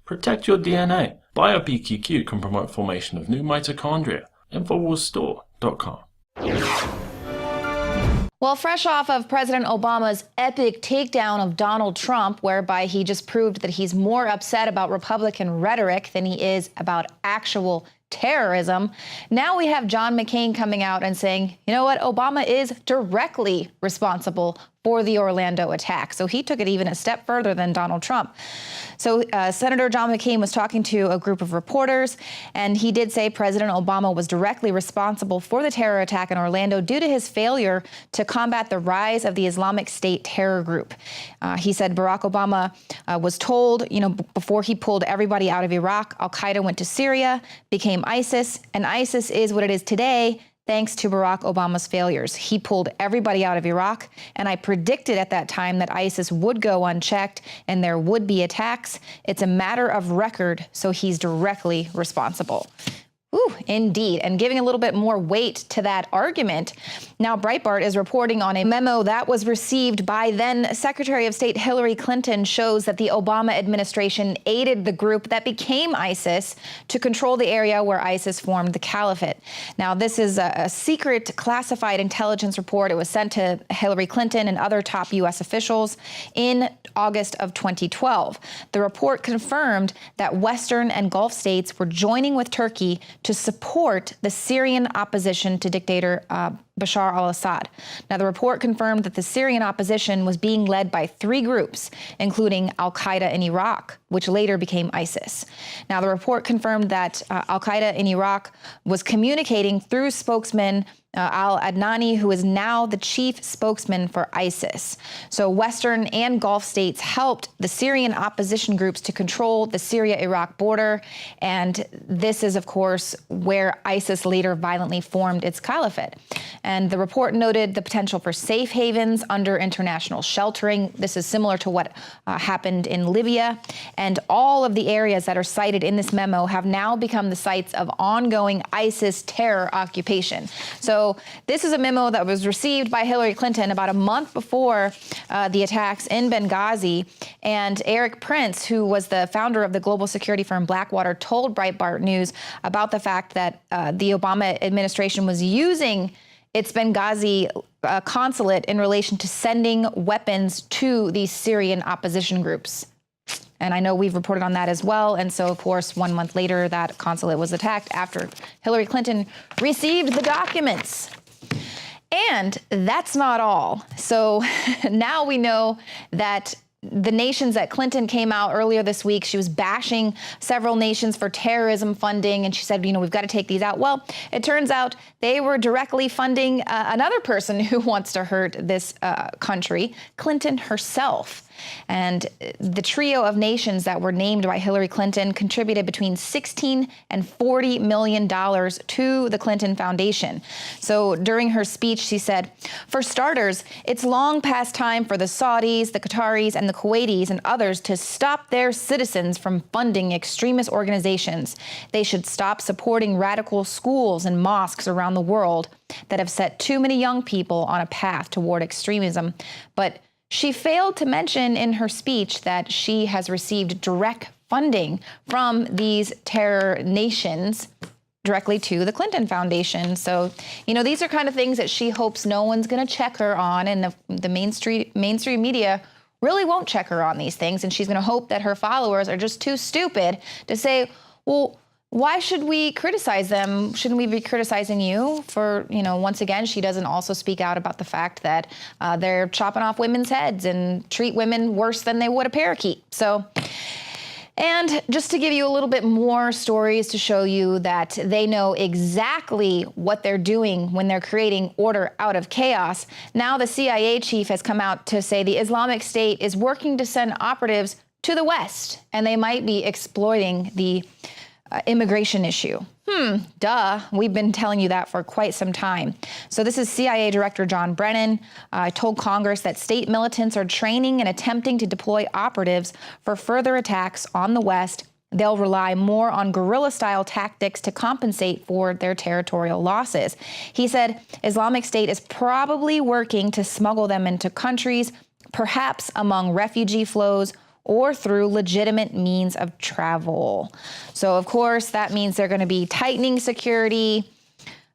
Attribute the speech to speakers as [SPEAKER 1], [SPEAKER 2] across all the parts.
[SPEAKER 1] Protect your DNA. BioPQQ can promote formation of new mitochondria. Infowarsstore.com.
[SPEAKER 2] Well, fresh off of President Obama's epic takedown of Donald Trump, whereby he just proved that he's more upset about Republican rhetoric than he is about actual terrorism, now we have John McCain coming out and saying, you know what, Obama is directly responsible for the Orlando attack. So he took it even a step further than Donald Trump. So Senator John McCain was talking to a group of reporters, and he did say President Obama was directly responsible for the terror attack in Orlando due to his failure to combat the rise of the Islamic State terror group. He said Barack Obama was told, before he pulled everybody out of Iraq, al-Qaeda went to Syria, became ISIS, and ISIS is what it is today, thanks to Barack Obama's failures. He pulled everybody out of Iraq, and I predicted at that time that ISIS would go unchecked and there would be attacks. It's a matter of record, so he's directly responsible. Ooh, indeed. And giving a little bit more weight to that argument, now Breitbart is reporting on a memo that was received by then Secretary of State Hillary Clinton, shows that the Obama administration aided the group that became ISIS to control the area where ISIS formed the caliphate. Now, this is a secret classified intelligence report. It was sent to Hillary Clinton and other top U.S. officials in August of 2012. The report confirmed that Western and Gulf states were joining with Turkey to support the Syrian opposition to dictator Bashar al-Assad. Now, the report confirmed that the Syrian opposition was being led by three groups, including al-Qaeda in Iraq, which later became ISIS. Now, the report confirmed that al-Qaeda in Iraq was communicating through spokesman al-Adnani, who is now the chief spokesman for ISIS. So Western and Gulf states helped the Syrian opposition groups to control the Syria-Iraq border. And this is, of course, where ISIS later violently formed its caliphate. And the report noted the potential for safe havens under international sheltering. This is similar to what happened in Libya. And all of the areas that are cited in this memo have now become the sites of ongoing ISIS terror occupation. So this is a memo that was received by Hillary Clinton about a month before the attacks in Benghazi. And Eric Prince, who was the founder of the global security firm Blackwater, told Breitbart News about the fact that the Obama administration was using its Benghazi consulate in relation to sending weapons to these Syrian opposition groups. And I know we've reported on that as well. And so, of course, 1 month later, that consulate was attacked after Hillary Clinton received the documents. And that's not all. So now we know that the nations that Clinton came out earlier this week, she was bashing several nations for terrorism funding. And she said, we've got to take these out. Well, it turns out they were directly funding another person who wants to hurt this country, Clinton herself. And the trio of nations that were named by Hillary Clinton contributed between $16 and $40 million to the Clinton Foundation. So during her speech, she said, for starters, it's long past time for the Saudis, the Qataris, and the Kuwaitis and others to stop their citizens from funding extremist organizations. They should stop supporting radical schools and mosques around the world that have set too many young people on a path toward extremism. But she failed to mention in her speech that she has received direct funding from these terror nations directly to the Clinton Foundation. So, these are kind of things that she hopes no one's going to check her on, and the mainstream media really won't check her on these things. And she's going to hope that her followers are just too stupid to say, well, why should we criticize them? Shouldn't we be criticizing you for, once again, she doesn't also speak out about the fact that they're chopping off women's heads and treat women worse than they would a parakeet. So, and just to give you a little bit more stories to show you that they know exactly what they're doing when they're creating order out of chaos. Now the CIA chief has come out to say the Islamic State is working to send operatives to the West, and they might be exploiting the immigration issue. Duh. We've been telling you that for quite some time. So this is CIA Director John Brennan told Congress that state militants are training and attempting to deploy operatives for further attacks on the West. They'll rely more on guerrilla-style tactics to compensate for their territorial losses. He said Islamic State is probably working to smuggle them into countries, perhaps among refugee flows or through legitimate means of travel. So, of course, that means they're going to be tightening security,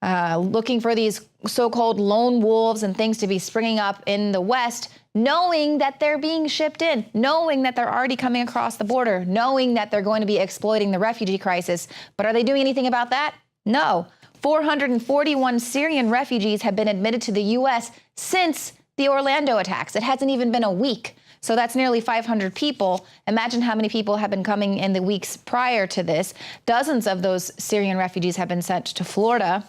[SPEAKER 2] looking for these so-called lone wolves and things to be springing up in the West, knowing that they're being shipped in, knowing that they're already coming across the border, knowing that they're going to be exploiting the refugee crisis. But are they doing anything about that? No. 441 Syrian refugees have been admitted to the U.S. since the Orlando attacks. It hasn't even been a week. So that's nearly 500 people. Imagine how many people have been coming in the weeks prior to this. Dozens of those Syrian refugees have been sent to Florida.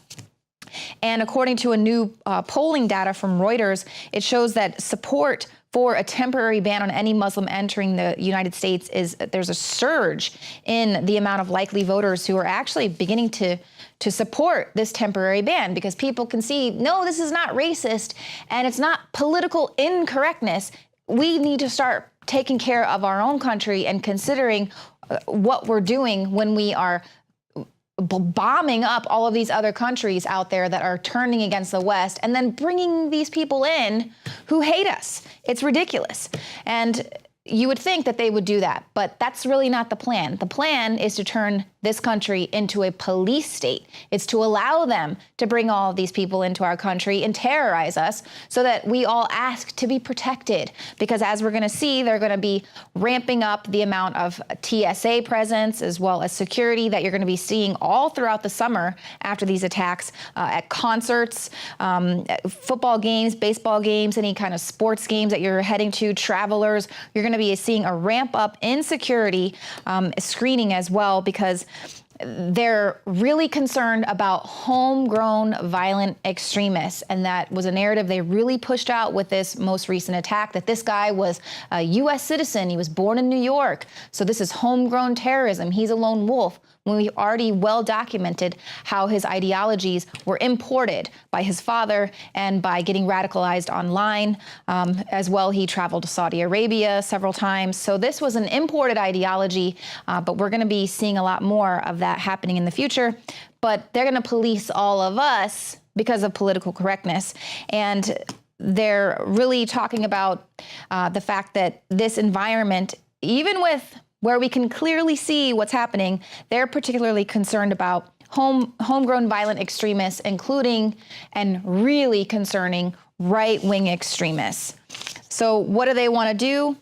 [SPEAKER 2] And according to a new polling data from Reuters, it shows that support for a temporary ban on any Muslim entering the United States there's a surge in the amount of likely voters who are actually beginning to support this temporary ban, because people can see, no, this is not racist and it's not political incorrectness. We need to start taking care of our own country and considering what we're doing when we are bombing up all of these other countries out there that are turning against the West and then bringing these people in who hate us. It's ridiculous. And you would think that they would do that, but that's really not the plan. The plan is to turn this country into a police state. It's to allow them to bring all of these people into our country and terrorize us so that we all ask to be protected. Because as we're going to see, they're going to be ramping up the amount of TSA presence as well as security that you're going to be seeing all throughout the summer after these attacks at concerts, football games, baseball games, any kind of sports games that you're heading to, travelers. You're going to be seeing a ramp up in security screening as well, because they're really concerned about homegrown violent extremists. And that was a narrative they really pushed out with this most recent attack, that this guy was a U.S. citizen. He was born in New York. So this is homegrown terrorism. He's a lone wolf, when we already well documented how his ideologies were imported by his father and by getting radicalized online. As well, he traveled to Saudi Arabia several times. So this was an imported ideology, but we're going to be seeing a lot more of that happening in the future. But they're going to police all of us because of political correctness. And they're really talking about the fact that this environment, even with where we can clearly see what's happening, they're particularly concerned about homegrown violent extremists, including and really concerning right-wing extremists. So what do they want to do?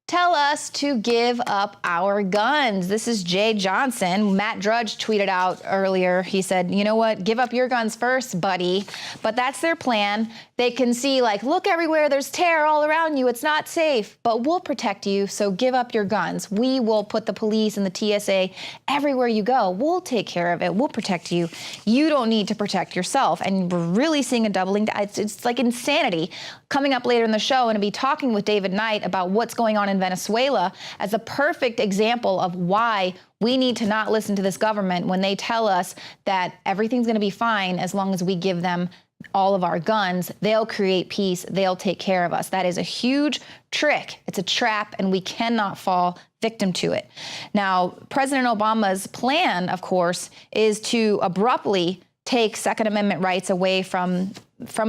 [SPEAKER 2] Tell us to give up our guns. This is Jay Johnson. Matt Drudge tweeted out earlier. He said, you know what? Give up your guns first, buddy. But that's their plan. They can see, like, look everywhere. There's terror all around you. It's not safe, but we'll protect you. So give up your guns. We will put the police and the TSA everywhere you go. We'll take care of it. We'll protect you. You don't need to protect yourself. And we're really seeing a doubling. It's like insanity. Coming up later in the show, and to be talking with David Knight about what's going on in Venezuela as a perfect example of why we need to not listen to this government when they tell us that everything's going to be fine as long as we give them all of our guns. They'll create peace. They'll take care of us. That is a huge trick. It's a trap, and we cannot fall victim to it. Now, President Obama's plan, of course, is to abruptly take Second Amendment rights away from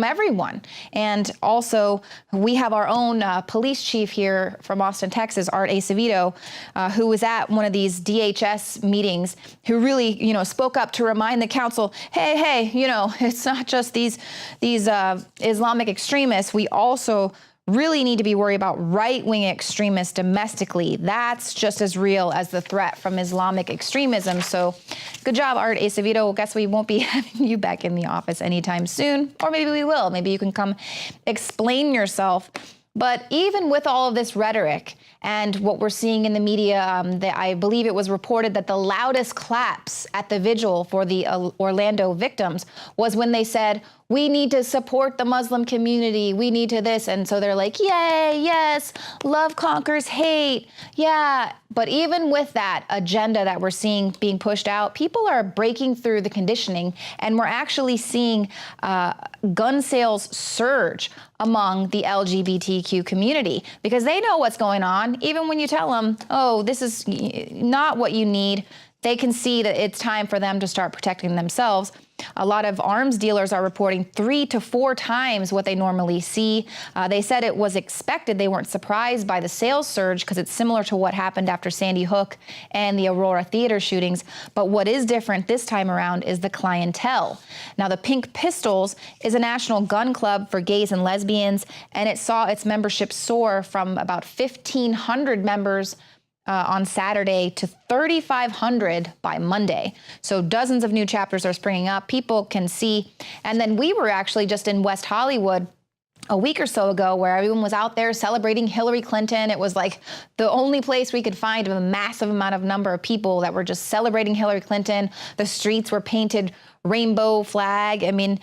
[SPEAKER 2] everyone. And also, we have our own police chief here from Austin, Texas, Art Acevedo, who was at one of these DHS meetings, who really, spoke up to remind the council, hey, it's not just these Islamic extremists. We also really need to be worried about right-wing extremists domestically. That's just as real as the threat from Islamic extremism. So good job, Art Acevedo. Guess we won't be having you back in the office anytime soon, or maybe we will. Maybe you can come explain yourself. But even with all of this rhetoric and what we're seeing in the media, I believe it was reported that the loudest claps at the vigil for the Orlando victims was when they said, we need to support the Muslim community. We need to this. And so they're like, yay, yes, love conquers hate. Yeah. But even with that agenda that we're seeing being pushed out, people are breaking through the conditioning, and we're actually seeing gun sales surge among the LGBTQ community because they know what's going on. Even when you tell them, oh, this is not what you need, they can see that it's time for them to start protecting themselves. A lot of arms dealers are reporting 3 to 4 times what they normally see. They said it was expected. They weren't surprised by the sales surge because it's similar to what happened after Sandy Hook and the Aurora Theater shootings. But what is different this time around is the clientele. Now, the Pink Pistols is a national gun club for gays and lesbians, and it saw its membership soar from about 1,500 members on Saturday to 3,500 by Monday. So dozens of new chapters are springing up. People can see. And then we were actually just in West Hollywood a week or so ago where everyone was out there celebrating Hillary Clinton. It was like the only place we could find a massive number of people that were just celebrating Hillary Clinton. The streets were painted rainbow flag. I mean,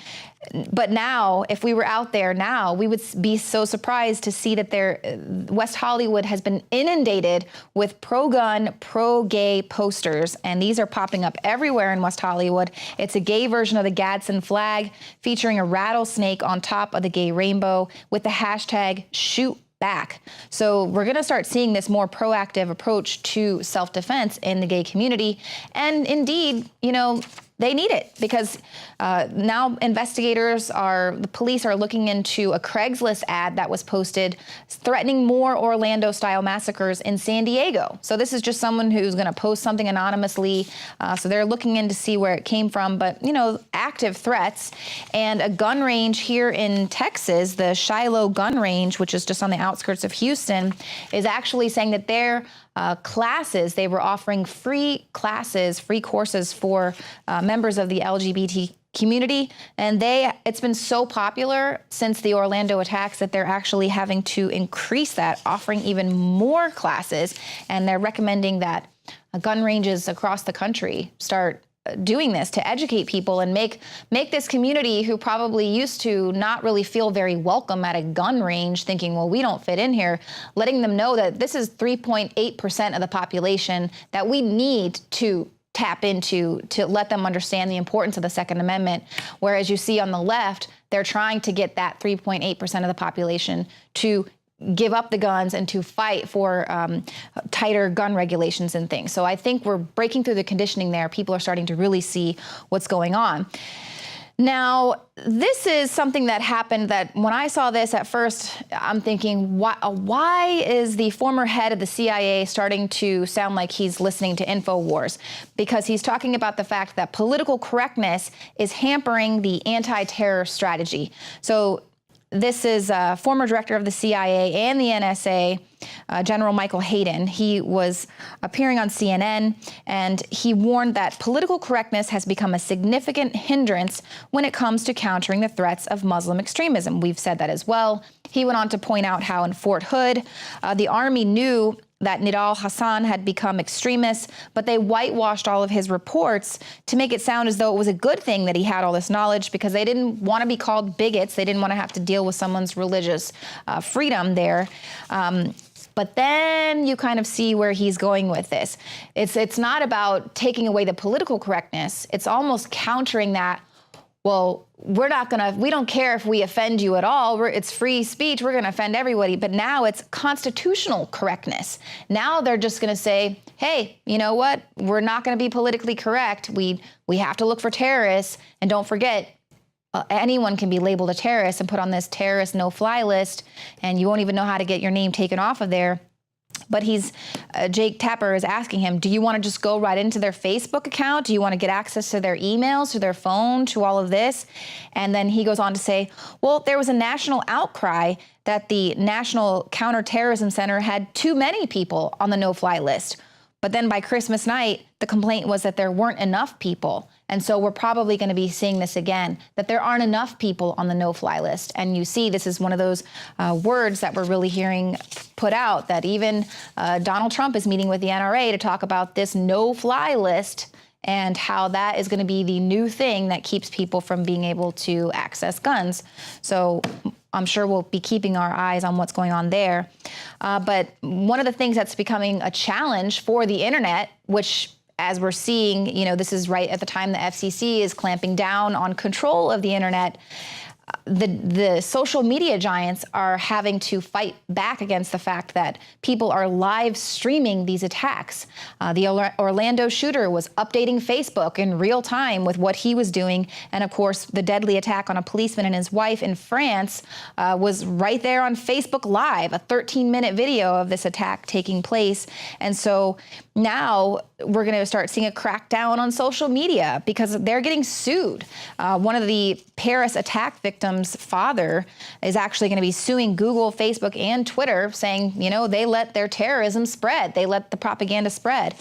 [SPEAKER 2] but now, if we were out there now, we would be so surprised to see that West Hollywood has been inundated with pro-gun, pro-gay posters, and these are popping up everywhere in West Hollywood. It's a gay version of the Gadsden flag featuring a rattlesnake on top of the gay rainbow with the hashtag shoot back. So we're going to start seeing this more proactive approach to self-defense in the gay community. And indeed, they need it because now the police are looking into a Craigslist ad that was posted threatening more Orlando-style massacres in San Diego. So this is just someone who's going to post something anonymously. So they're looking in to see where it came from. But, active threats. And a gun range here in Texas, the Shiloh gun range, which is just on the outskirts of Houston, is actually saying that their classes, they were offering free courses for members of the LGBT community. And it's been so popular since the Orlando attacks that they're actually having to increase that, offering even more classes. And they're recommending that gun ranges across the country start doing this to educate people and make this community who probably used to not really feel very welcome at a gun range, thinking, well, we don't fit in here, letting them know that this is 3.8% of the population that we need to tap into to let them understand the importance of the Second Amendment. Whereas you see on the left, they're trying to get that 3.8% of the population to give up the guns and to fight for tighter gun regulations and things. So I think we're breaking through the conditioning there. People are starting to really see what's going on. Now, this is something that happened that when I saw this at first, I'm thinking, why is the former head of the CIA starting to sound like he's listening to Infowars? Because he's talking about the fact that political correctness is hampering the anti-terror strategy. So this is former director of the CIA and the NSA, General Michael Hayden. He was appearing on CNN, and he warned that political correctness has become a significant hindrance when it comes to countering the threats of Muslim extremism. We've said that as well. He went on to point out how in Fort Hood, the Army knew that Nidal Hassan had become extremist, but they whitewashed all of his reports to make it sound as though it was a good thing that he had all this knowledge because they didn't want to be called bigots. They didn't want to have to deal with someone's religious freedom there. But then you kind of see where he's going with this. It's not about taking away the political correctness. It's almost countering that. Well, we don't care if we offend you at all. It's free speech. We're going to offend everybody. But now it's constitutional correctness. Now they're just going to say, hey, you know what? We're not going to be politically correct. We have to look for terrorists. And don't forget, anyone can be labeled a terrorist and put on this terrorist no-fly list. And you won't even know how to get your name taken off of there. But Jake Tapper is asking him, do you want to just go right into their Facebook account? Do you want to get access to their emails, to their phone, to all of this? And then he goes on to say, well, there was a national outcry that the National Counterterrorism Center had too many people on the no-fly list. But then by Christmas night, the complaint was that there weren't enough people. And so we're probably going to be seeing this again, that there aren't enough people on the no-fly list. And you see, this is one of those words that we're really hearing put out, that even Donald Trump is meeting with the NRA to talk about this no-fly list and how that is going to be the new thing that keeps people from being able to access guns. So I'm sure we'll be keeping our eyes on what's going on there. But one of the things that's becoming a challenge for the internet, which as we're seeing, this is right at the time the FCC is clamping down on control of the internet. the social media giants are having to fight back against the fact that people are live streaming these attacks. The Orlando shooter was updating Facebook in real time with what he was doing. And of course, the deadly attack on a policeman and his wife in France was right there on Facebook Live, a 13-minute video of this attack taking place. And so now we're going to start seeing a crackdown on social media because they're getting sued. One of the Paris attack victims' father is actually going to be suing Google, Facebook, and Twitter, saying, you know, they let their terrorism spread. They let the propaganda spread.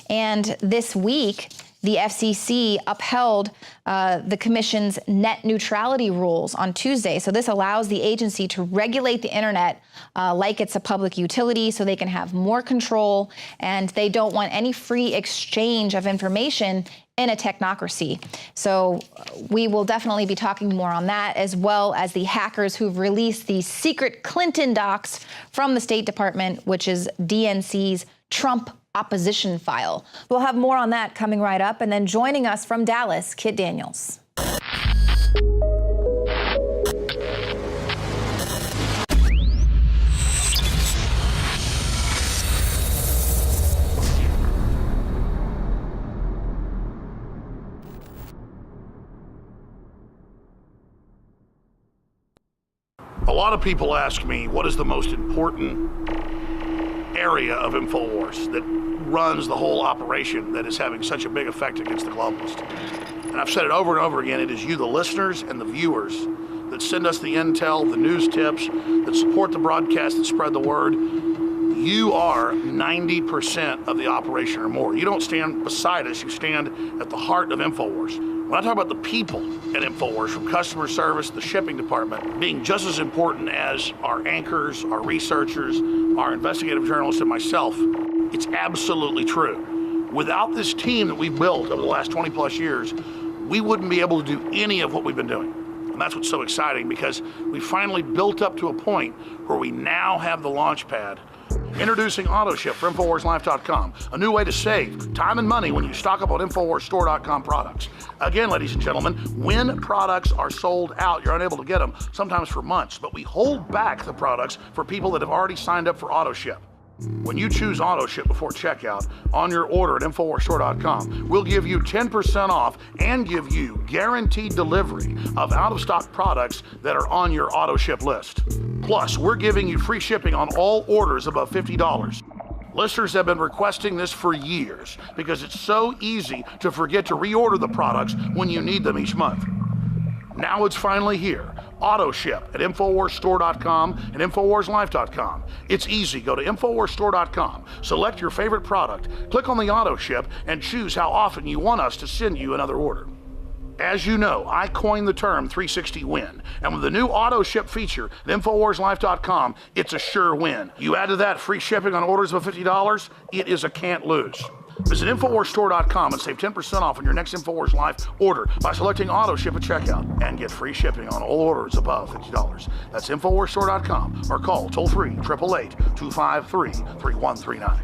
[SPEAKER 2] And this week, the FCC upheld the commission's net neutrality rules on Tuesday. So this allows the agency to regulate the internet like it's a public utility so they can have more control, and they don't want any free exchange of information in a technocracy. So we will definitely be talking more on that, as well as the hackers who've released the secret Clinton docs from the State Department, which is DNC's Trump opposition file. We'll have more on that coming right up. And then joining us from Dallas, Kit Daniels.
[SPEAKER 3] A lot of people ask me, what is the most important area of Infowars that runs the whole operation that is having such a big effect against the globalists? And I've said it over and over again, it is you, the listeners and the viewers, that send us the intel, the news tips, that support the broadcast, that spread the word. You are 90% of the operation or more. You don't stand beside us, you stand at the heart of Infowars. When I talk about the people at Infowars, from customer service, the shipping department, being just as important as our anchors, our researchers, our investigative journalists, and myself, it's absolutely true. Without this team that we've built over the last 20 plus years, we wouldn't be able to do any of what we've been doing. And that's what's so exciting, because we finally built up to a point where we now have the launch pad. Introducing AutoShip for InfoWarsLife.com, a new way to save time and money when you stock up on InfoWarsStore.com products. Again, ladies and gentlemen, when products are sold out, you're unable to get them, sometimes for months, but we hold back the products for people that have already signed up for AutoShip. When you choose AutoShip before checkout on your order at InfoWarsStore.com, we'll give you 10% off and give you guaranteed delivery of out-of-stock products that are on your AutoShip list. Plus, we're giving you free shipping on all orders above $50. Listeners have been requesting this for years because it's so easy to forget to reorder the products when you need them each month. Now it's finally here. AutoShip at InfoWarsStore.com and InfoWarsLife.com. It's easy. Go to InfoWarsStore.com, select your favorite product, click on the AutoShip, and choose how often you want us to send you another order. As you know, I coined the term 360 win, and with the new AutoShip feature at InfoWarsLife.com, it's a sure win. You add to that free shipping on orders of $50, it is a can't lose. Visit InfoWarsStore.com and save 10% off on your next InfoWars Life order by selecting AutoShip at checkout, and get free shipping on all orders above $50. That's InfoWarsStore.com, or call toll-free 888-253-3139.